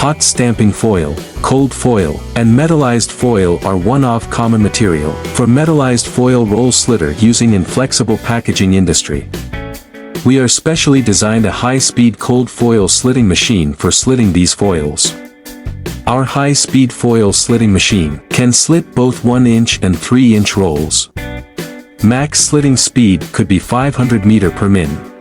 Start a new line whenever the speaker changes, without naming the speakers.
Hot stamping foil, cold foil, and metalized foil are one-off common material for metalized foil roll slitter using in flexible packaging industry. We are specially designed a high-speed cold foil slitting machine for slitting these foils. Our high-speed foil slitting machine can slit both 1-inch and 3-inch rolls. Max slitting speed could be 500 meter per min.